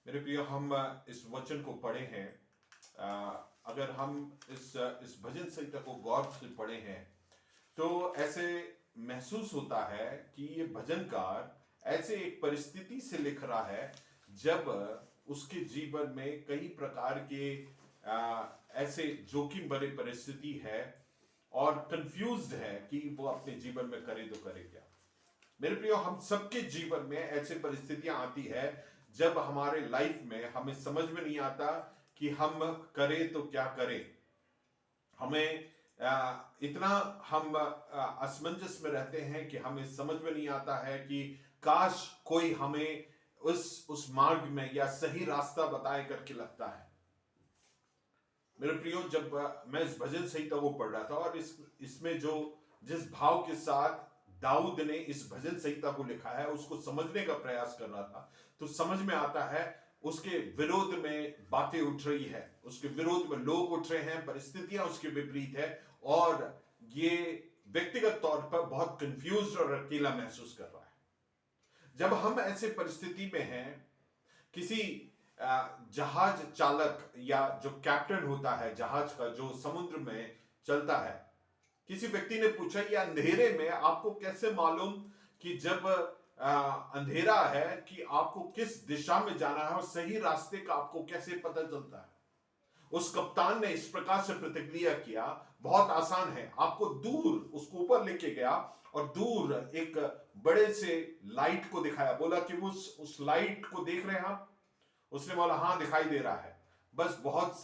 मेरे प्रिय, हम इस वचन को पढ़े हैं। अगर हम इस भजन संहिता को गौर से पढ़े हैं तो ऐसे महसूस होता है कि ये भजनकार ऐसे एक परिस्थिति से लिख रहा है जब उसके जीवन में कई प्रकार के ऐसे जोखिम भरे परिस्थिति है और कंफ्यूज्ड है कि वो अपने जीवन में करे तो करे क्या। मेरे प्रियो, हम सबके जीवन में ऐसे परिस्थितियां आती है जब हमारे लाइफ में हमें समझ में नहीं आता कि हम करें तो क्या करें। हमें इतना हम असमंजस में रहते हैं कि हमें समझ में नहीं आता है कि काश कोई हमें उस मार्ग में या सही रास्ता बताए करके लगता है। मेरे प्रियो, जब मैं इस भजन संहिता को पढ़ रहा था और इसमें जिस भाव के साथ दाऊद ने इस भजन संहिता को लिखा है उसको समझने का प्रयास कर रहा था, तो समझ में आता है उसके विरोध में बातें उठ रही है, उसके विरोध में लोग उठ रहे हैं, परिस्थितियां उसके विपरीत है और ये व्यक्तिगत तौर पर बहुत कंफ्यूज और अकेला महसूस कर रहा है। जब हम ऐसे परिस्थिति में हैं, किसी जहाज चालक या जो कैप्टन होता है जहाज का, जो समुद्र में चलता है, किसी व्यक्ति ने पूछा ये अंधेरे में आपको कैसे मालूम कि जब अंधेरा है कि आपको किस दिशा में जाना है और सही रास्ते का आपको कैसे पता चलता है। उस कप्तान ने इस प्रकार से प्रतिक्रिया किया, बहुत आसान है। आपको दूर उसको ऊपर लेके गया और दूर एक बड़े से लाइट को दिखाया, बोला कि उस लाइट को देख रहे हैं आप? उसने बोला हाँ दिखाई दे रहा है। बस बहुत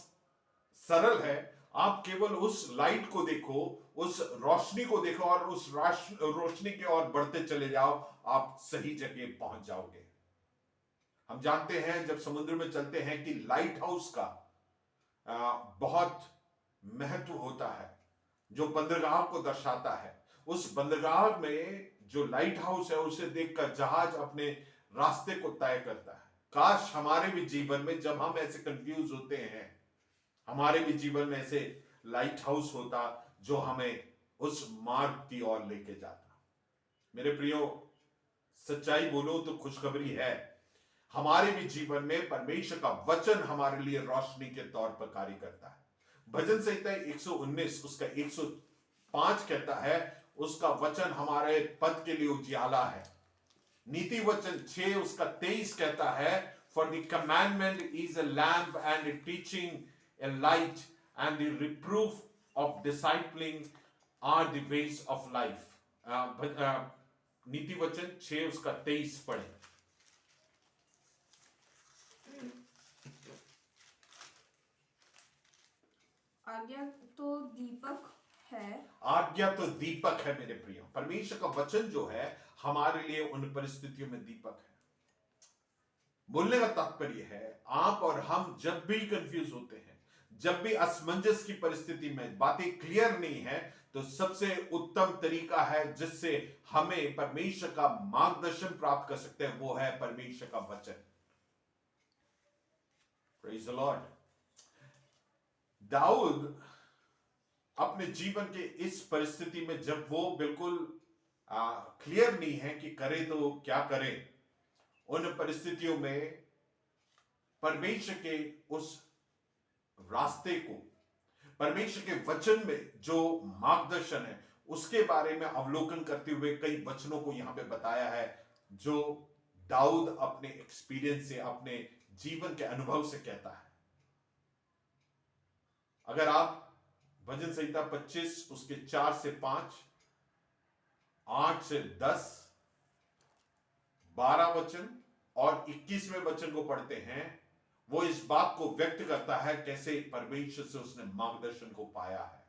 सरल है, आप केवल उस लाइट को देखो, उस रोशनी को देखो और उस रोशनी की ओर बढ़ते चले जाओ, आप सही जगह पहुंच जाओगे। हम जानते हैं जब समुद्र में चलते हैं कि लाइट हाउस का बहुत महत्व होता है, जो बंदरगाह को दर्शाता है। उस बंदरगाह में जो लाइट हाउस है उसे देखकर जहाज अपने रास्ते को तय करता है। काश हमारे भी जीवन में जब हम ऐसे कंफ्यूज होते हैं, हमारे भी जीवन में ऐसे लाइट हाउस होता जो हमें उस मार्ग की ओर लेके जाता। मेरे प्रियो, सच्चाई बोलो तो खुशखबरी है, हमारे भी जीवन में परमेश्वर का वचन हमारे लिए रोशनी के तौर पर कार्य करता है। भजन संहिता 119 उसका 105 कहता है, उसका वचन हमारे पथ के लिए उजियाला है। नीति वचन 6 उसका 23 कहता है, for the commandment is a lamp and teaching a light and the reproof of discipling are the ways of life. नीति वचन 6 उसका 23 पढ़े। आज्ञा तो दीपक है, आज्ञा तो दीपक है। मेरे प्रिय, परमेश्वर का वचन जो है हमारे लिए उन परिस्थितियों में दीपक है। बोलने का तात्पर्य है, आप और हम जब भी कंफ्यूज होते हैं, जब भी असमंजस की परिस्थिति में बातें क्लियर नहीं है, तो सबसे उत्तम तरीका है जिससे हमें परमेश्वर का मार्गदर्शन प्राप्त कर सकते हैं, वो है परमेश्वर का वचन। Praise the Lord. दाऊद अपने जीवन के इस परिस्थिति में जब वो बिल्कुल क्लियर नहीं है कि करे तो क्या करे, उन परिस्थितियों में परमेश्वर के उस रास्ते को, परमेश्वर के वचन में जो मार्गदर्शन है उसके बारे में अवलोकन करते हुए कई वचनों को यहां पे बताया है जो दाऊद अपने एक्सपीरियंस से, अपने जीवन के अनुभव से कहता है। अगर आप भजन संहिता 25 उसके 4 से 5, 8 से 10, 12 वचन और 21वें वचन को पढ़ते हैं, वो इस बात को व्यक्त करता है कैसे परमेश्वर से उसने मार्गदर्शन को पाया है।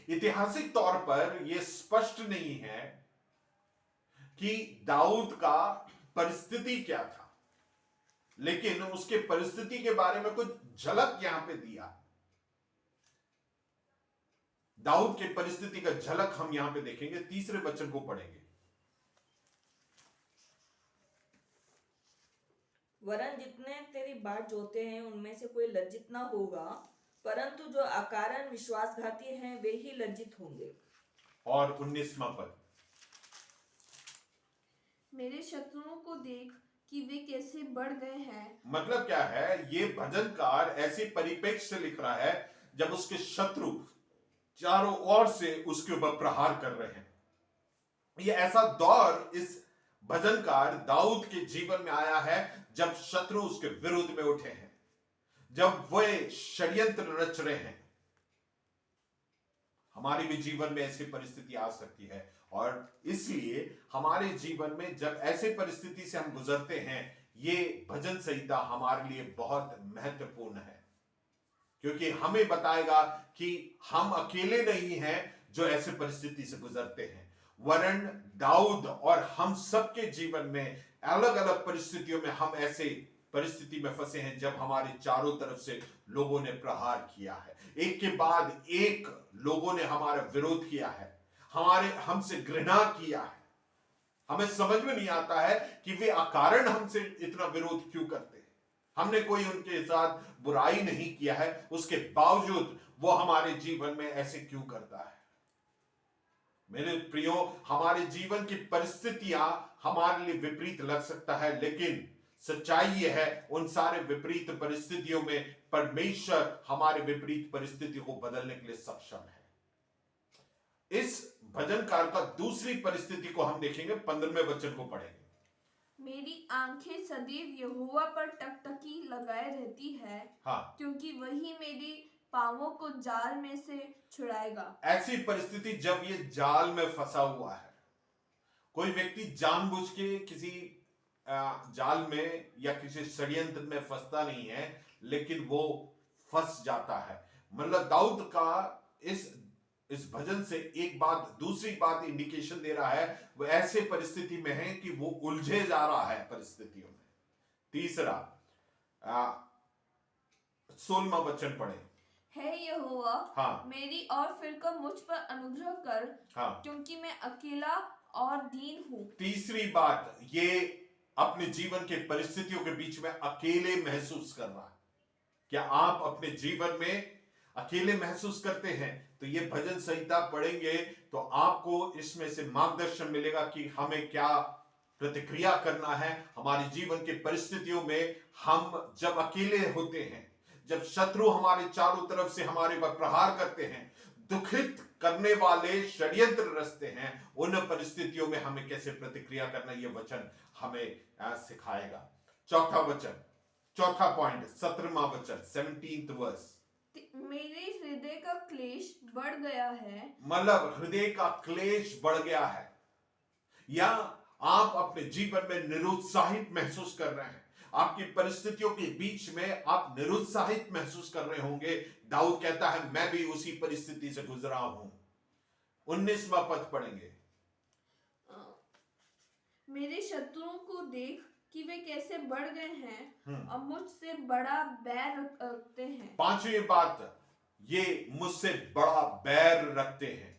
ऐतिहासिक तौर पर यह स्पष्ट नहीं है कि दाऊद का परिस्थिति क्या था, लेकिन उसके परिस्थिति के बारे में कुछ झलक यहां पे दिया। दाऊद के परिस्थिति का झलक हम यहां पे देखेंगे, तीसरे वचन को पढ़ेंगे। वरन जितने तेरी बाट जोते हैं उनमें से कोई लज्जित ना होगा, परंतु जो अकारण विश्वासघाती हैं वे ही लज्जित होंगे। और 19वां पद, मेरे शत्रुओं को देख, कि वे कैसे बढ़ गए हैं। मतलब क्या है, ये भजनकार ऐसे परिप्रेक्ष्य से लिख रहा है जब उसके शत्रु चारों ओर से उसके ऊपर प्रहार कर रहे हैं। ये ऐसा दौर इस भजनकार दाऊद के जीवन में आया है जब शत्रु उसके विरुद्ध में उठे हैं, जब वे षड्यंत्र रच रहे हैं। हमारे भी जीवन में ऐसी परिस्थिति आ सकती है, और इसलिए हमारे जीवन में जब ऐसे परिस्थिति से हम गुजरते हैं, ये भजन संहिता हमारे लिए बहुत महत्वपूर्ण है, क्योंकि हमें बताएगा कि हम अकेले नहीं हैं जो ऐसे परिस्थिति से गुजरते हैं, वरन दाऊद और हम सबके जीवन में अलग अलग परिस्थितियों में हम ऐसे परिस्थिति में फंसे हैं जब हमारे चारों तरफ से लोगों ने प्रहार किया है, एक के बाद एक लोगों ने हमारा विरोध किया है, हमसे घृणा किया है। हमें समझ में नहीं आता है कि वे अकारण हमसे इतना विरोध क्यों करते हैं। हमने कोई उनके साथ बुराई नहीं किया है, उसके बावजूद वो हमारे जीवन में ऐसे क्यों करता है। मेरे प्रियो, हमारे जीवन की परिस्थितियां हमारे लिए विपरीत लग सकता है, लेकिन सच्चाई यह है, उन सारे विपरीत परिस्थितियों में परमेश्वर हमारे विपरीत परिस्थिति को बदलने के लिए सक्षम है। इस भजनकार का दूसरी परिस्थिति को हम देखेंगे, 15वें वचन को पढ़ेंगे। मेरी आंखें सदैव यहोवा पर टकटकी लगाए रहती है, हाँ, क्योंकि वही मेरी पांवों को जाल में से छुड़ाएगा। ऐसी परिस्थिति जब ये जाल में फंसा हुआ है, कोई व्यक्ति जानबूझ के किसी जाल में या किसी षड्यंत्र में फंसता नहीं है, लेकिन वो फंस जाता है। मतलब दाऊद का इस भजन से एक बात, दूसरी बात इंडिकेशन दे रहा है, वो ऐसे परिस्थिति में है कि वो उलझे जा रहा है परिस्थितियों में। तीसरा 16वां वचन पढ़े। हे यहोवा, हाँ, मेरी और फिर मुझ पर अनुग्रह कर, हाँ, क्योंकि मैं अकेला और दीन हूँ। तीसरी बात, ये अपने जीवन के परिस्थितियों के बीच में अकेले महसूस कर रहा है। क्या आप अपने जीवन में अकेले महसूस करते हैं? तो ये भजन संहिता पढ़ेंगे तो आपको इसमें से मार्गदर्शन मिलेगा कि हमें क्या प्रतिक्रिया करना है हमारे जीवन के परिस्थितियों में। हम जब अकेले होते हैं, जब शत्रु हमारे चारों तरफ से हमारे पर प्रहार करते हैं, दुखित करने वाले षड्यंत्र रचते हैं, उन परिस्थितियों में हमें कैसे प्रतिक्रिया करना, ये वचन हमें सिखाएगा। चौथा वचन, चौथा पॉइंट, 17वां वचन, 17th वर्स। मेरे हृदय का क्लेश बढ़ गया है। मतलब हृदय का क्लेश बढ़ गया है, या आप अपने जीवन में निरुत्साहित महसूस कर रहे हैं, आपकी परिस्थितियों के बीच में आप निरुत्साहित महसूस कर रहे होंगे। दाऊद कहता है मैं भी उसी परिस्थिति से गुजरा हूं। 19वां पद पढ़ेंगे। मेरे शत्रुओं को देख कि वे कैसे बढ़ गए हैं और मुझसे बड़ा बैर रखते हैं। 5वीं बात, ये मुझसे बड़ा बैर रखते हैं।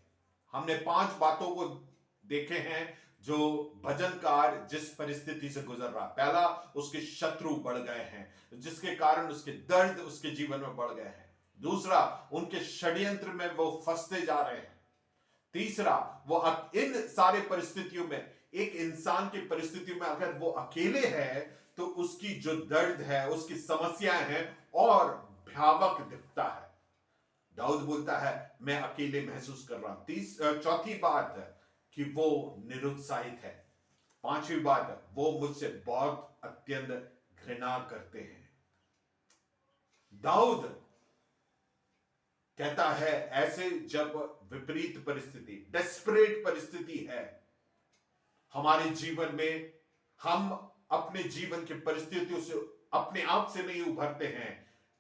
हमने 5 बातों को देखे हैं जो भजनकार जिस परिस्थिति से गुजर रहा। पहला, उसके शत्रु बढ़ गए हैं, जिसके कारण उसके दर्द उसके जीवन में बढ़ गए हैं। दूसरा, उनके षड्यंत्र में वो फंसते जा रहे हैं। तीसरा, वो इन सारे परिस्थितियों में, एक इंसान की परिस्थितियों में अगर वो अकेले है तो उसकी जो दर्द है, उसकी समस्याएं हैं, और भयावक दिखता है। दाऊद बोलता है मैं अकेले महसूस कर रहा हूं। चौथी बात है कि वो निरुत्साहित है। 5वीं बात, वो मुझसे बहुत अत्यंत घृणा करते हैं। दाऊद कहता है ऐसे जब विपरीत परिस्थिति, डेस्परेट परिस्थिति है हमारे जीवन में, हम अपने जीवन की परिस्थितियों से अपने आप से नहीं उभरते हैं,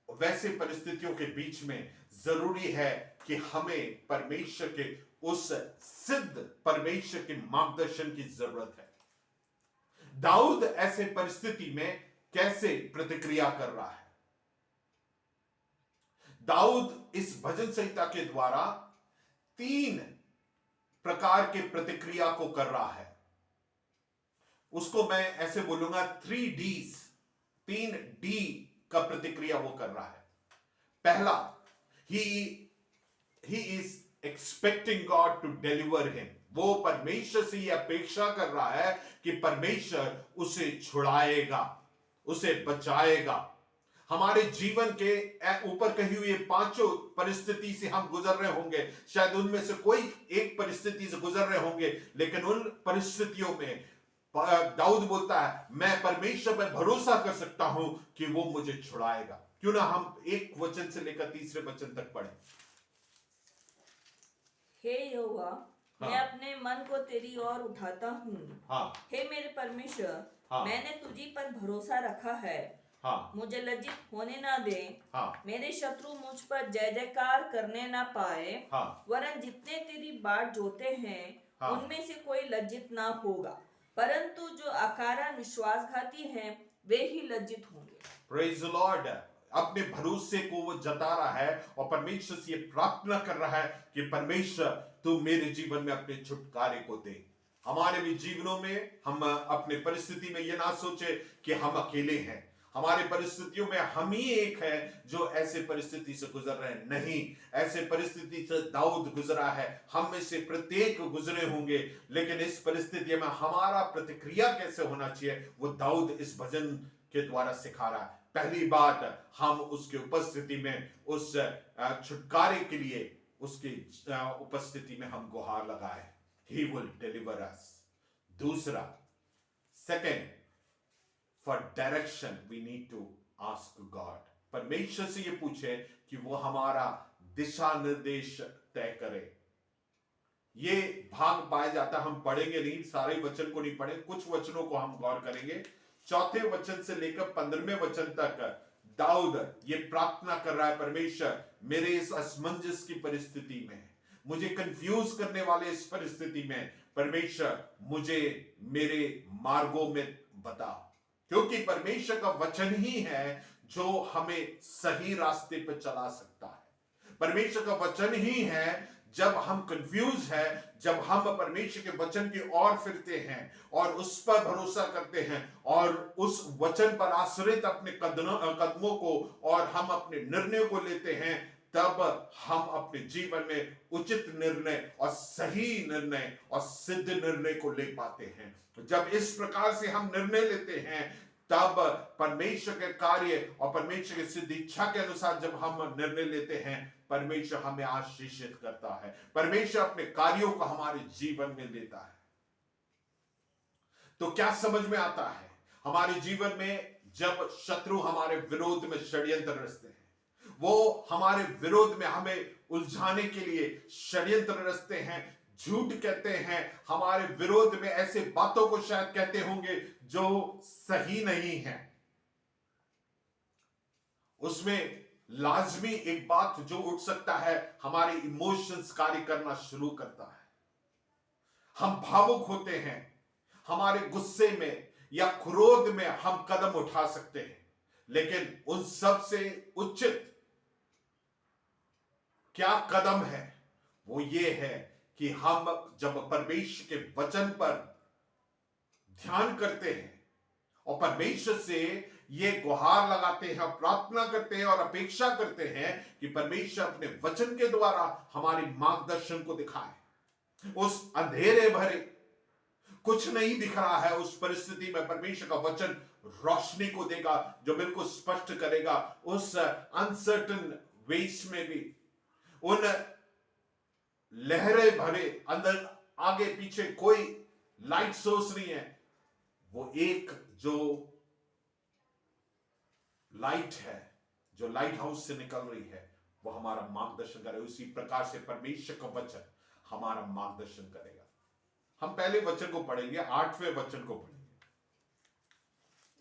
वैसे परिस्थितियों के बीच में जरूरी है कि हमें परमेश्वर के उस सिद्ध परमेश्वर के मार्गदर्शन की जरूरत है। दाऊद ऐसे परिस्थिति में कैसे प्रतिक्रिया कर रहा है? दाऊद इस भजन संहिता के द्वारा 3 प्रकार के प्रतिक्रिया को कर रहा है। उसको मैं ऐसे बोलूंगा 3 Ds, 3 D का प्रतिक्रिया वो कर रहा है। पहला, he is expecting God to deliver him. वो परमेश्वर से ये अपेक्षा कर रहा है कि परमेश्वर उसे छुड़ाएगा, उसे बचाएगा। हमारे जीवन के ऊपर कही हुई पांचों परिस्थिति से हम गुजर रहे होंगे, शायद उनमें से कोई एक परिस्थिति से गुजर रहे होंगे, लेकिन उन परिस्थितियों में दाऊद बोलता है मैं परमेश्वर पर भरोसा कर सकता हूं कि वो मुझे छुड़ाएगा। क्यों ना हम एक वचन से लेकर तीसरे वचन तक पढ़ें। हे यहोवा, मैं हाँ। अपने मन को तेरी ओर उठाता हूँ। हाँ हे मेरे परमेश्वर, हाँ। मैंने तुझी पर भरोसा रखा है। हाँ मुझे लज्जित होने ना दे। हाँ मेरे शत्रु मुझ पर जय जयकार करने ना पाए। हाँ वरन जितने तेरी बाट जोते हैं हाँ। उनमें से कोई लज्जित ना होगा, परंतु जो अकारण विश्वासघाती हैं वे ही लज्जित होंगे। Praise the Lord. अपने भरोसे को वो जता रहा है और परमेश्वर से ये प्रार्थना कर रहा है कि परमेश्वर तू मेरे जीवन में अपने छुटकारे को दे। हमारे भी जीवनों में हम अपने परिस्थिति में ये ना सोचे कि हम अकेले हैं। हमारे परिस्थितियों में हम ही एक है जो ऐसे परिस्थिति से गुजर रहे हैं। नहीं, ऐसे परिस्थिति से दाऊद गुजरा है, हम में से प्रत्येक गुजरे होंगे, लेकिन इस परिस्थिति में हमारा प्रतिक्रिया कैसे होना चाहिए वो दाऊद इस भजन के द्वारा सिखा रहा है। पहली बात, हम उसके उपस्थिति में उस छुटकारे के लिए उसकी उपस्थिति में हम गुहार लगाए, He will deliver us। दूसरा, second, for direction we need to ask God. परमेश्वर से ये पूछे कि वो हमारा दिशा निर्देश तय करे। ये भाग पाया जाता, हम पढ़ेंगे नहीं, सारे वचन को नहीं पढ़े, कुछ वचनों को हम गौर करेंगे। चौथे वचन से लेकर 15वें वचन तक दाऊद ये प्रार्थना कर रहा है, परमेश्वर मेरे इस असमंजस की परिस्थिति में, मुझे कंफ्यूज करने वाले इस परिस्थिति में, परमेश्वर मुझे मेरे मार्गों में बता। क्योंकि परमेश्वर का वचन ही है जो हमें सही रास्ते पर चला सकता है। परमेश्वर का वचन ही है, जब हम कंफ्यूज है, जब हम परमेश्वर के वचन की ओर फिरते हैं और उस पर भरोसा करते हैं और उस वचन पर आश्रित अपने कदमों को और हम अपने निर्णय को लेते हैं, तब हम अपने जीवन में उचित निर्णय और सही निर्णय और सिद्ध निर्णय को ले पाते हैं। जब इस प्रकार से हम निर्णय लेते हैं, तब परमेश्वर के कार्य और परमेश्वर की सिद्ध इच्छा के अनुसार जब हम निर्णय लेते हैं, परमेश्वर हमें आशीषित करता है, परमेश्वर अपने कार्यों को हमारे जीवन में लेता है। तो क्या समझ में आता है, हमारे जीवन में जब शत्रु हमारे विरोध में षड्यंत्र रचते हैं, वो हमारे विरोध में हमें उलझाने के लिए षड्यंत्र रचते हैं, झूठ कहते हैं, हमारे विरोध में ऐसे बातों को शायद कहते होंगे जो सही नहीं है। उसमें लाजमी एक बात जो उठ सकता है, हमारे इमोशंस कार्य करना शुरू करता है, हम भावुक होते हैं, हमारे गुस्से में या क्रोध में हम कदम उठा सकते हैं। लेकिन उन सब से उचित क्या कदम है, वो ये है कि हम जब परमेश्वर के वचन पर ध्यान करते हैं और परमेश्वर से ये गुहार लगाते हैं, प्रार्थना करते हैं और अपेक्षा करते हैं कि परमेश्वर अपने वचन के द्वारा हमारे मार्गदर्शन को दिखाए। उस अंधेरे भरे कुछ नहीं दिख रहा है उस परिस्थिति में परमेश्वर का वचन रोशनी को देगा, जो बिल्कुल स्पष्ट करेगा। उस अनसर्टन वेस में भी, उन लहरे भरे अंदर आगे पीछे कोई लाइट सोर्स नहीं है, वो एक जो लाइट है, जो लाइट हाउस से निकल रही है, वो हमारा मार्गदर्शन करे। उसी प्रकार से परमेश्वर का वचन हमारा मार्गदर्शन करेगा। हम पहले वचन को पढ़ेंगे, 8वें वचन को पढ़ेंगे।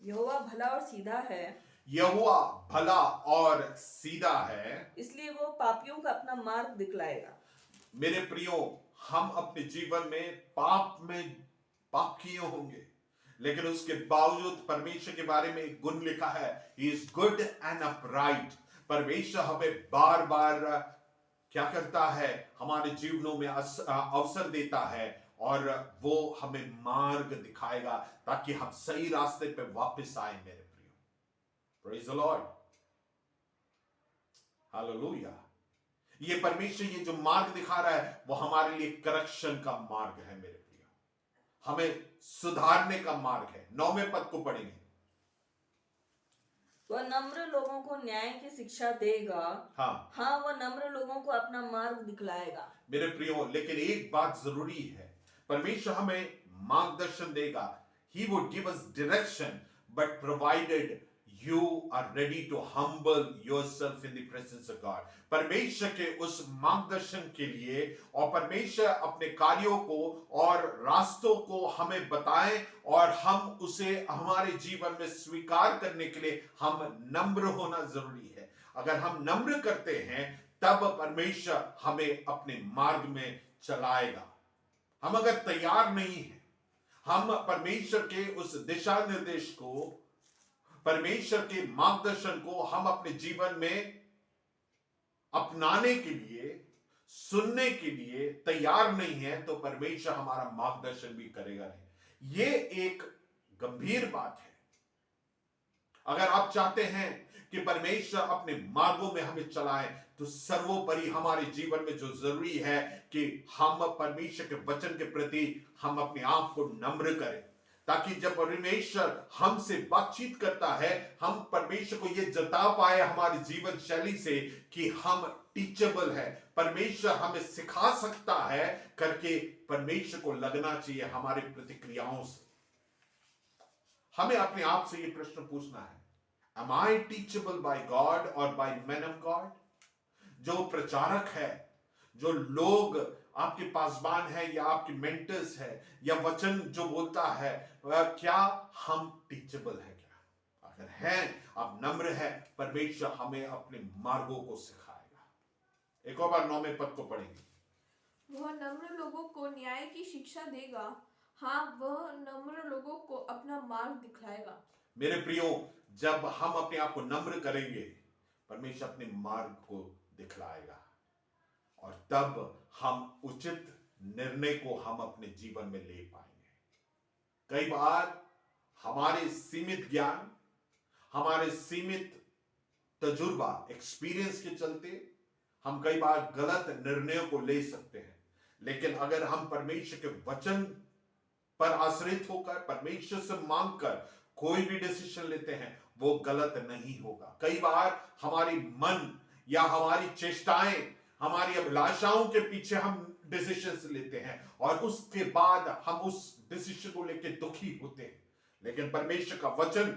यहोवा भला और सीधा है, यहोवा भला और सीधा है, इसलिए वो पापियों का अपना मार्ग दिखलाएगा। मेरे प्रियो, हम अपने जीवन में पाप किए होंगे, लेकिन उसके बावजूद परमेश्वर के बारे में एक गुण लिखा है, he is good and upright. परमेश्वर हमें बार बार क्या करता है, हमारे जीवनों में अवसर देता है और वो हमें मार्ग दिखाएगा ताकि हम सही रास्ते पे वापस आए। मेरे प्रियो, प्रेज द लॉर्ड, हालेलुया। ये परमेश्वर ये जो मार्ग दिखा रहा है वो हमारे लिए करेक्शन का मार्ग है मेरे प्रिय, हमें सुधारने का मार्ग है। 9वें पद को पढ़ेंगे। वह नम्र लोगों को न्याय की शिक्षा देगा। हाँ वह नम्र लोगों को अपना मार्ग दिखलाएगा। मेरे प्रियो, लेकिन एक बात जरूरी है, परमेश्वर हमें मार्गदर्शन देगा। He would give us direction, but provided you are ready to humble yourself in the presence of God. परमेश्वर के उस मार्गदर्शन के लिए और परमेश्वर अपने कार्यों को और रास्तों को हमें बताएं और हम उसे हमारे जीवन में स्वीकार करने के लिए हम नम्र होना जरूरी है। अगर हम नम्र करते हैं तब परमेश्वर हमें अपने मार्ग में चलाएगा। हम अगर तैयार नहीं हैं, हम परमेश्वर के उस दिशा निर्देश को, परमेश्वर के मार्गदर्शन को हम अपने जीवन में अपनाने के लिए, सुनने के लिए तैयार नहीं है तो परमेश्वर हमारा मार्गदर्शन भी करेगा नहीं। ये एक गंभीर बात है। अगर आप चाहते हैं कि परमेश्वर अपने मार्गों में हमें चलाए तो सर्वोपरि हमारे जीवन में जो जरूरी है कि हम परमेश्वर के वचन के प्रति हम अपने आप को नम्र करें, ताकि जब परमेश्वर हमसे बातचीत करता है हम परमेश्वर को यह जता पाए हमारी जीवन शैली से कि हम टीचेबल है, परमेश्वर हमें सिखा सकता है करके परमेश्वर को लगना चाहिए हमारी प्रतिक्रियाओं से। हमें अपने आप से यह प्रश्न पूछना है, Am I teachable by God or by men of God? जो प्रचारक है, जो लोग आपके पासबान है या आपके मेंटर्स है या वचन जो बोलता है, क्या हम टीचेबल है? क्या अगर हैं, आप नम्र है, परमेश्वर हमें अपने मार्गों को सिखाएगा। एक और बार 9वें पद को पढ़ेंगे। वह नम्र लोगों को न्याय की शिक्षा देगा। वह नम्र लोगों को अपना मार्ग दिखलाएगा। मेरे प्रियो, जब हम अपने आप को नम्र करेंगे परमेश्वर अपने मार्ग को दिखलाएगा और तब हम उचित निर्णय को हम अपने जीवन में ले पाएंगे। कई बार हमारे सीमित ज्ञान, हमारे सीमित तजुर्बा, एक्सपीरियंस के चलते हम कई बार गलत निर्णयों को ले सकते हैं, लेकिन अगर हम परमेश्वर के वचन पर आश्रित होकर परमेश्वर से मांगकर कोई भी डिसीजन लेते हैं वो गलत नहीं होगा। कई बार हमारी मन या हमारी चेष्टाएं, हमारी अभिलाषाओं के पीछे हम डिसीजन लेते हैं और उसके बाद हम उस डिसीजन को लेकर दुखी होते हैं, लेकिन परमेश्वर का वचन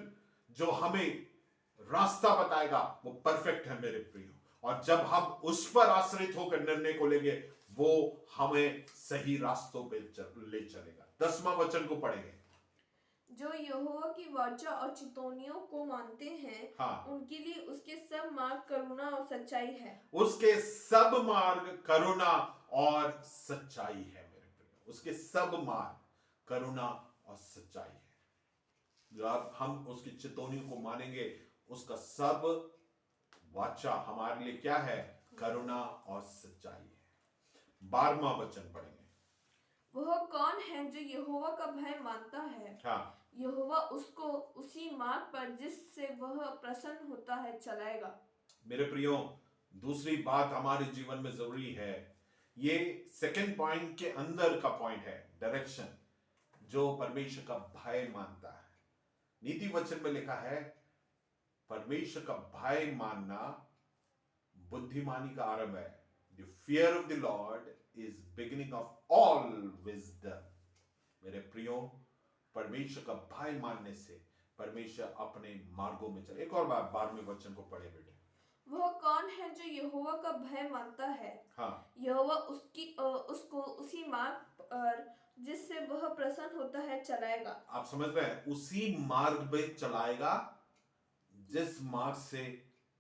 जो हमें रास्ता बताएगा वो परफेक्ट है मेरे प्रियो, और जब हम उस पर आश्रित होकर निर्णय को लेंगे वो हमें सही रास्तों पे ले चलेगा। 10वां वचन को पढ़ेंगे। जो यहोवा की वाचा और चितौनियों को मानते हैं, उनके लिए उसके सब मार्ग करुणा और सच्चाई है। उसके सब मार्ग करुणा और सच्चाई है मेरे प्रिय, उसके सब मार्ग करुणा और सच्चाई है। जब हम उसकी चितौनियों को मानेंगे उसका सब वाचा हमारे लिए क्या है? करुणा और सच्चाई है। 12वां वचन पढ़ेंगे। वह कौन है जो यहोवा का भय मानता है? यहोवा उसको उसी मार्ग पर जिससे वह प्रसन्न होता है चलाएगा। मेरे प्रियो, दूसरी बात हमारे जीवन में जरूरी है, ये सेकंड पॉइंट के अंदर का पॉइंट है, डायरेक्शन। जो परमेश्वर का भय मानता है, नीति वचन में लिखा है परमेश्वर का भय मानना बुद्धिमानी का आरंभ है। The fear of the Lord is beginning of all wisdom। मेरे प्रियो, परमेश्वर का भय मानने से परमेश्वर अपने मार्गों में चले। एक और बार 12वें वचन को पढ़े बेटे। वह कौन है जो यहोवा का भय मानता है? यहोवा उसको उसी मार्ग पर जिससे वह प्रसन्न होता है चलाएगा। आप समझ रहे हैं? उसी मार्ग पे चलाएगा जिस मार्ग से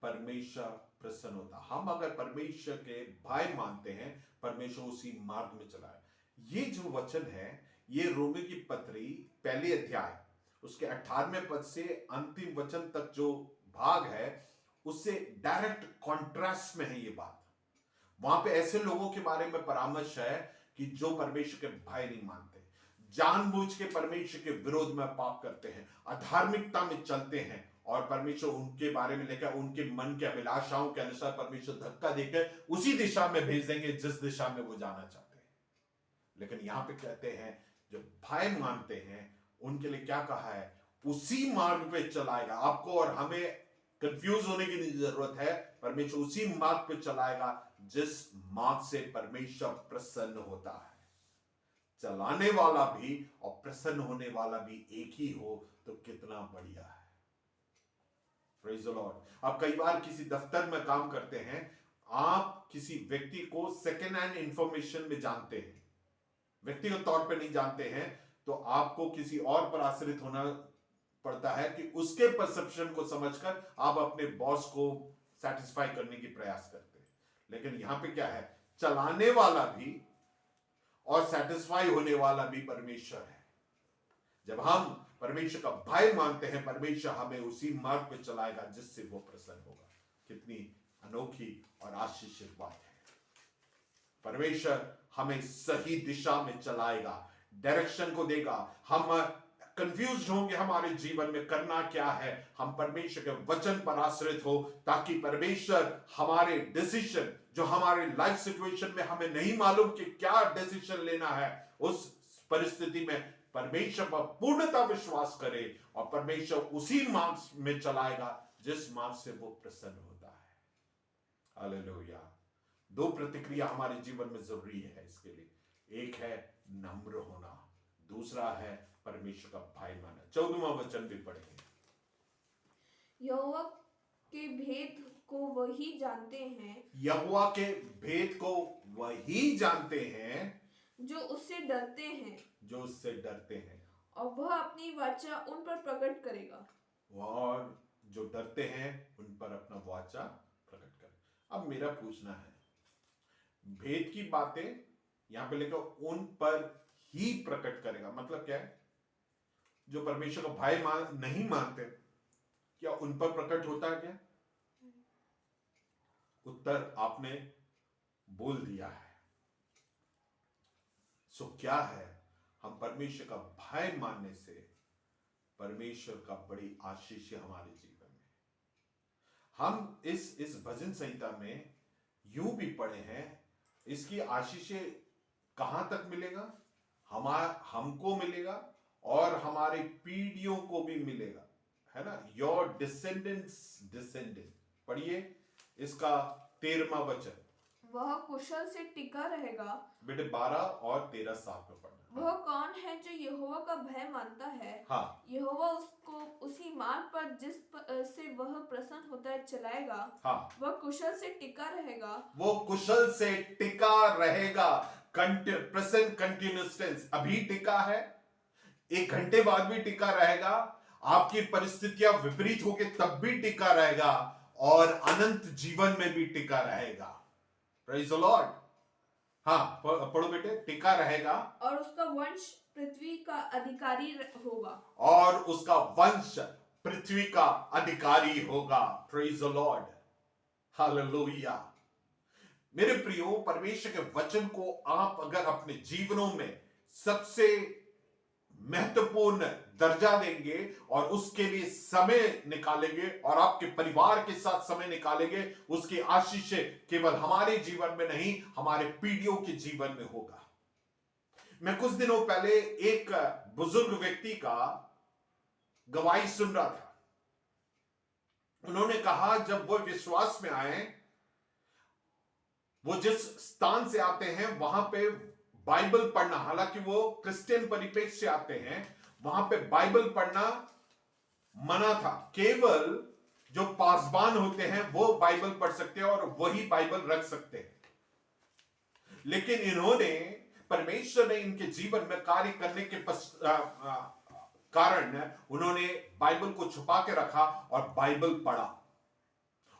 परमेश्वर प्रसन्न होता। हम अगर परमेश्वर के भय मानते हैं, परमेश्वर उसी मार्ग में चलाए। ये जो वचन है ये रोमी की पत्री 1 अध्याय उसके 18वें पद से अंतिम वचन तक जो भाग है उससे डायरेक्ट कॉन्ट्रास्ट में है ये बात। वहां पे ऐसे लोगों के बारे में परामर्श है कि जो परमेश्वर के भय नहीं मानते, जानबूझ के परमेश्वर के विरोध में पाप करते हैं, अधार्मिकता में चलते हैं, और परमेश्वर उनके बारे में लेकर उनके मन के अभिलाषाओं के अनुसार परमेश्वर धक्का देकर उसी दिशा में भेज देंगे जिस दिशा में वो जाना चाहते हैं। लेकिन यहां पे कहते हैं जो भय मानते हैं उनके लिए क्या कहा है, उसी मार्ग पे चलाएगा। आपको और हमें कंफ्यूज होने की नहीं जरूरत है, परमेश्वर उसी मार्ग पे चलाएगा जिस मार्ग से परमेश्वर प्रसन्न होता है। चलाने वाला भी और प्रसन्न होने वाला भी एक ही हो तो कितना बढ़िया है। Praise the Lord. आप कई बार किसी दफ्तर में काम करते हैं, आप किसी व्यक्ति को सेकेंड हैंड इंफॉर्मेशन में जानते हैं, व्यक्तिगत तौर पे नहीं जानते हैं, तो आपको किसी और पर आश्रित होना पड़ता है कि उसके परसेप्शन को समझकर आप अपने बॉस को सेटिस्फाई करने की प्रयास करते हैं। लेकिन यहां पे क्या है, चलाने वाला भी और सेटिस्फाई होने वाला भी परमेश्वर है। जब हम परमेश्वर का भय मानते हैं, परमेश्वर हमें उसी मार्ग पे चलाएगा जिससे वो प्रसन्न होगा। कितनी अनोखी और आशीषित बात है। परमेश्वर हमें सही दिशा में चलाएगा, डायरेक्शन को देगा। हम कंफ्यूज होंगे हमारे जीवन में करना क्या है, हम परमेश्वर के वचन पर आश्रित हो ताकि परमेश्वर हमारे डिसीजन, जो हमारे लाइफ सिचुएशन में हमें नहीं मालूम कि क्या डिसीजन लेना है, उस परिस्थिति में परमेश्वर पर पूर्णता विश्वास करे और परमेश्वर उसी मार्ग में चलाएगा जिस मार्ग से वो प्रसन्न होता है। हालेलुया। दो प्रतिक्रिया हमारे जीवन में जरूरी है इसके लिए। एक है नम्र होना, दूसरा है परमेश्वर का भय मानना। 14वां वचन भी पढ़ेंगे। यहोवा के भेद को वही जानते हैं, यहोवा के भेद को वही जानते हैं जो उससे डरते हैं, जो उससे डरते हैं, और वह अपनी वाचा उन पर प्रकट करेगा। और जो डरते हैं उन पर अपना वाचा प्रकट करे। अब मेरा पूछना है, भेद की बातें यहां पे लेकर उन पर ही प्रकट करेगा, मतलब क्या है? जो परमेश्वर का भय नहीं मानते, क्या उन पर प्रकट होता है क्या? उत्तर आपने बोल दिया है। सो क्या है, हम परमेश्वर का भय मानने से परमेश्वर का बड़ी आशीष है हमारे जीवन में। हम इस भजन संहिता में यूं भी पढ़े हैं, इसकी आशीषें कहां तक मिलेगा? हमको मिलेगा और हमारे पीढ़ियों को भी मिलेगा, है ना। Your descendants descendant. पढ़िए इसका 13वां वचन। वह कुशल से टिका रहेगा। बेटे 12 और 13 साथ में पढ़ना। वह कौन है जो यहोवा का भय मानता है? हाँ, यहोवा उसको उसी मार्ग पर जिस से वह प्रसन्न होता है चलाएगा। हाँ, वह कुशल से टिका रहेगा। वो कुशल से टिका रहेगा। प्रेजेंट कंटिन्यूअस टेंस, अभी टिका है, 1 घंटे बाद भी टिका रहेगा, आपकी परिस्थितियां विपरीत होके तब भी टिका रहेगा और अनंत जीवन में भी टिका रहेगा। Praise the Lord. हाँ, पढ़ो बेटे। टिका रहेगा और उसका वंश पृथ्वी का अधिकारी होगा। और उसका वंश पृथ्वी का अधिकारी होगा। Praise the Lord. हालेलुया। मेरे प्रियो, परमेश्वर के वचन को आप अगर अपने जीवनों में सबसे महत्वपूर्ण दर्जा देंगे और उसके लिए समय निकालेंगे और आपके परिवार के साथ समय निकालेंगे, उसकी आशीषें केवल हमारे जीवन में नहीं, हमारे पीढ़ियों के जीवन में होगा। मैं कुछ दिनों पहले एक बुजुर्ग व्यक्ति का गवाही सुन रहा था। उन्होंने कहा जब वो विश्वास में आए, वो जिस स्थान से आते हैं वहां पे बाइबल पढ़ना, हालांकि वो क्रिश्चियन परिप्रेक्ष्य से आते हैं, वहां पे बाइबल पढ़ना मना था। केवल जो पासबान होते हैं वो बाइबल पढ़ सकते हैं और वही बाइबल रख सकते हैं। लेकिन इन्होंने, परमेश्वर ने इनके जीवन में कार्य करने के कारण उन्होंने बाइबल को छुपा के रखा और बाइबल पढ़ा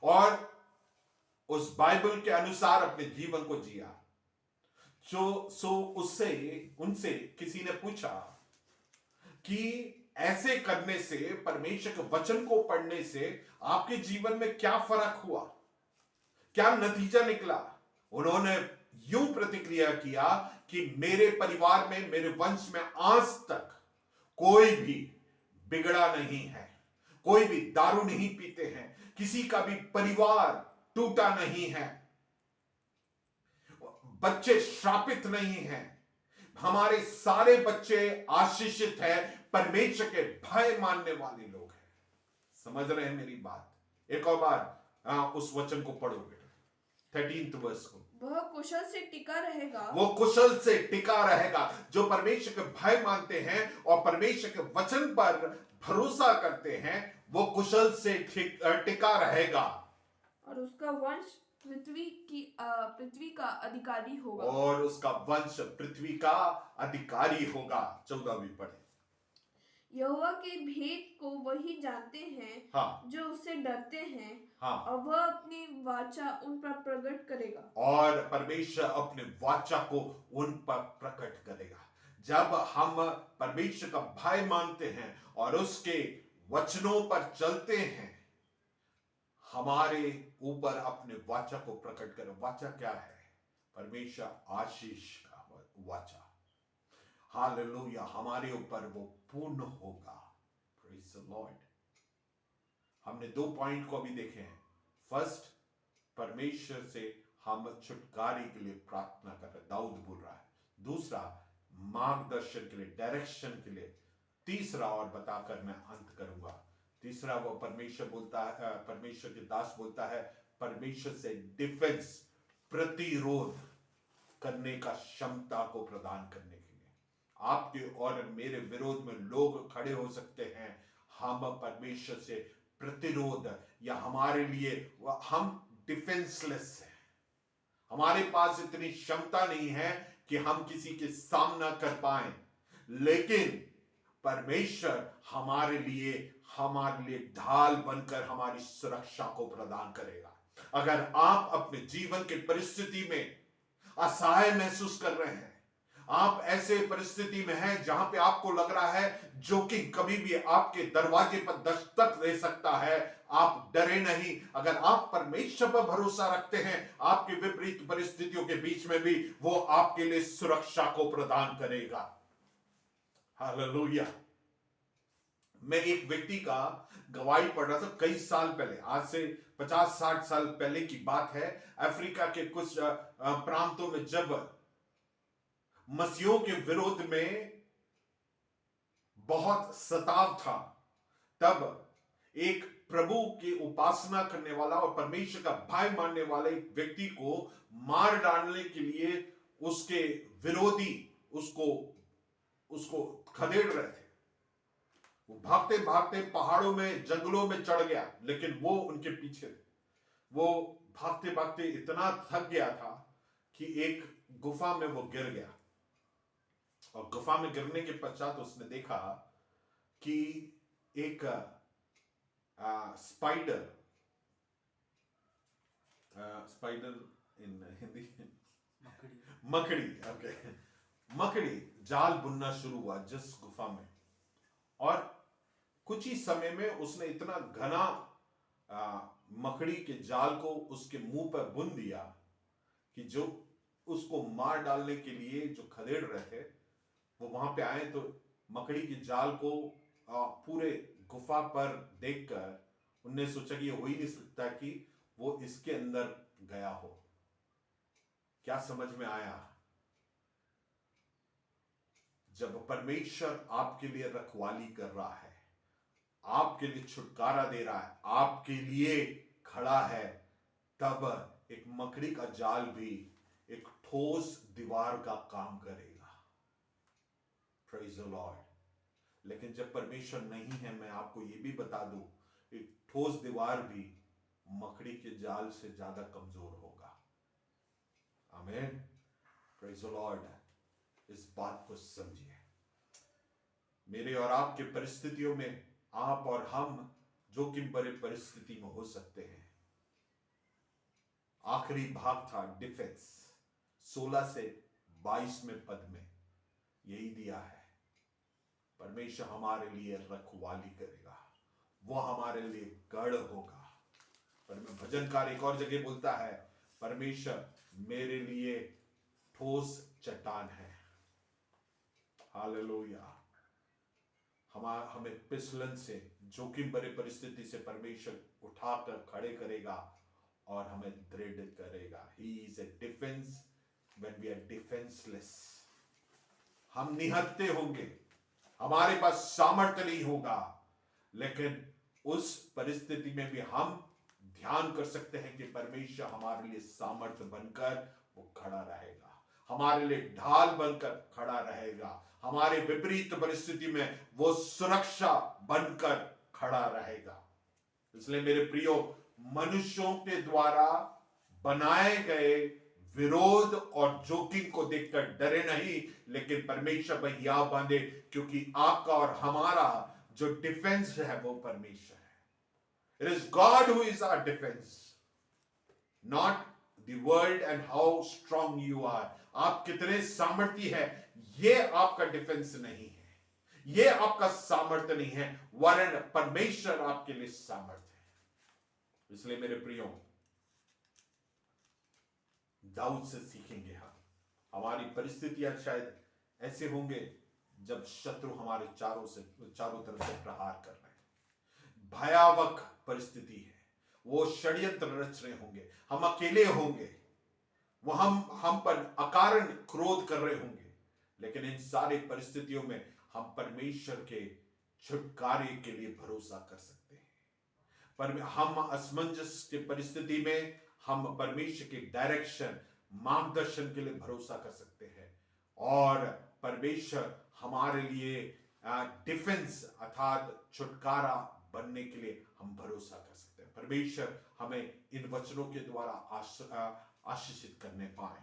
और उस बाइबल के अनुसार अपने जीवन को जिया। उनसे किसी ने पूछा कि ऐसे करने से, परमेश्वर के वचन को पढ़ने से आपके जीवन में क्या फर्क हुआ, क्या नतीजा निकला? उन्होंने यूं प्रतिक्रिया किया कि मेरे परिवार में, मेरे वंश में आज तक कोई भी बिगड़ा नहीं है, कोई भी दारू नहीं पीते हैं, किसी का भी परिवार टूटा नहीं है, बच्चे श्रापित नहीं हैं, हमारे सारे बच्चे आशीषित हैं, परमेश्वर के भय मानने वाले लोग हैं। समझ रहे हैं मेरी बात? एक और बार उस वचन को पढ़ोगे 13th वर्स को। वह कुशल से टिका रहेगा, वो कुशल से टिका रहेगा। जो परमेश्वर के भय मानते हैं और परमेश्वर के वचन पर भरोसा करते हैं, वो कुशल से टिका रहेगा, और उसका वंश पृथ्वी का अधिकारी होगा। और उसका वंश पृथ्वी का अधिकारी होगा। 14वीं पढ़े। यहोवा के भेद को वही जानते हैं, हाँ, जो उससे डरते हैं, हाँ, और वह अपनी वाचा उन पर प्रकट करेगा। और परमेश्वर अपने वाचा को उन पर प्रकट करेगा। जब हम परमेश्वर का भय मानते हैं और उसके वचनों पर चलते हैं, हमारे ऊपर अपने वाचा को प्रकट करें। वाचा क्या है? परमेश्वर आशीष का वाचा। हालेलुया, हमारे ऊपर वो पूर्ण होगा। Praise the Lord. हमने 2 पॉइंट को अभी देखे हैं। फर्स्ट, परमेश्वर से हम छुटकारे के लिए प्रार्थना कर रहे, दाऊद बोल रहा है। दूसरा, मार्गदर्शन के लिए, डायरेक्शन के लिए। तीसरा, और बताकर मैं अंत करूंगा, तीसरा वो परमेश्वर बोलता है, परमेश्वर के दास बोलता है, परमेश्वर से डिफेंस, प्रतिरोध करने का क्षमता को प्रदान करने के लिए। आपके और मेरे विरोध में लोग खड़े हो सकते हैं, हम परमेश्वर से प्रतिरोध, या हमारे लिए हम डिफेंसलेस हैं, हमारे पास इतनी क्षमता नहीं है कि हम किसी के सामना कर पाए, लेकिन परमेश्वर हमारे लिए ढाल बनकर हमारी सुरक्षा को प्रदान करेगा। अगर आप अपने जीवन की परिस्थिति में असहाय महसूस कर रहे हैं, आप ऐसे परिस्थिति में हैं जहां पे आपको लग रहा है जोखिम कभी भी आपके दरवाजे पर दस्तक दे सकता है, आप डरे नहीं। अगर आप परमेश्वर पर भरोसा रखते हैं, आपके विपरीत परिस्थितियों के बीच में भी वो आपके लिए सुरक्षा को प्रदान करेगा। हालेलुया। मैं एक व्यक्ति का गवाही पढ़ रहा था कई साल पहले, आज से 50-60 साल पहले की बात है। अफ्रीका के कुछ प्रांतों में जब मसीहों के विरोध में बहुत सताव था, तब एक प्रभु की उपासना करने वाला और परमेश्वर का भय मानने वाले एक व्यक्ति को मार डालने के लिए उसके विरोधी उसको खदेड़ रहे थे। वो भागते भागते पहाड़ों में, जंगलों में चढ़ गया, लेकिन वो उनके पीछे थे। वो भागते भागते इतना थक गया था कि एक गुफा में वो गिर गया, और गुफा में गिरने के पश्चात उसने देखा कि एक स्पाइडर इन हिंदी मकड़ी, ओके, मकड़ी जाल बुनना शुरू हुआ जिस गुफा में, और कुछ ही समय में उसने इतना घना मकड़ी के जाल को उसके मुंह पर बुन दिया कि जो उसको मार डालने के लिए जो खदेड़ रहे थे वो वहां पे आए, तो मकड़ी के जाल को पूरे गुफा पर देखकर उनने सोचा कि ये हो ही नहीं सकता कि वो इसके अंदर गया हो। क्या समझ में आया? जब परमेश्वर आपके लिए रखवाली कर रहा है, आपके लिए छुटकारा दे रहा है, आपके लिए खड़ा है, तब एक मकड़ी का जाल भी एक ठोस दीवार का काम करेगा। Praise the Lord. लेकिन जब परमेश्वर नहीं है, मैं आपको ये भी बता दूं, एक ठोस दीवार भी मकड़ी के जाल से ज्यादा कमजोर होगा। आमीन। Praise the Lord. इस बात को समझिए। मेरे और आपके परिस्थितियों में आप और हम जोखिम भरे परिस्थिति में हो सकते हैं। आखिरी भाग था डिफेंस, 16 से 22 में पद में यही दिया है। परमेश्वर हमारे लिए रखवाली करेगा, वो हमारे लिए गढ़ होगा। पर भजनकार एक और जगह बोलता है, परमेश्वर मेरे लिए ठोस चट्टान है। हालेलुया, हमें फिसलन से, जोखिम भरे परिस्थिति से परमेश्वर उठाकर खड़े करेगा और हमें दृढ़ करेगा। He is a defense when we are defenseless. हम निहत्थे होंगे, हमारे पास सामर्थ्य नहीं होगा, लेकिन उस परिस्थिति में भी हम ध्यान कर सकते हैं कि परमेश्वर हमारे लिए सामर्थ्य बनकर वो खड़ा रहेगा, हमारे लिए ढाल बनकर खड़ा रहेगा, हमारे विपरीत परिस्थिति में वो सुरक्षा बनकर खड़ा रहेगा। इसलिए मेरे प्रियो, मनुष्यों के द्वारा बनाए गए विरोध और जोखिम को देखकर डरे नहीं, लेकिन परमेश्वर पर हियाव बांधे, क्योंकि आपका और हमारा जो डिफेंस है वो परमेश्वर है। It is God who is our defense, not the world and how strong you are. आप कितने सामर्थ्य है, ये आपका डिफेंस नहीं है, ये आपका सामर्थ्य नहीं है, वरन परमेश्वर आपके लिए सामर्थ्य है। इसलिए मेरे प्रियो, दाऊद से सीखेंगे हम। हमारी परिस्थितियां शायद ऐसे होंगे जब शत्रु हमारे चारों तरफ से प्रहार कर रहे हैं, भयावह परिस्थिति है, वो षड्यंत्र रच रहे होंगे, हम अकेले होंगे, वो हम पर अकारण क्रोध कर रहे होंगे, लेकिन इन सारी परिस्थितियों में हम परमेश्वर के छुटकारे के लिए भरोसा कर सकते हैं। पर हम असमंजस की परिस्थिति में हम परमेश्वर के डायरेक्शन, मार्गदर्शन के लिए भरोसा कर सकते हैं, और परमेश्वर हमारे लिए डिफेंस अर्थात छुटकारा बनने के लिए हम भरोसा कर सकते हैं। परमेश्वर हमें इन वचनों के द्वारा आशीषित करने पाए।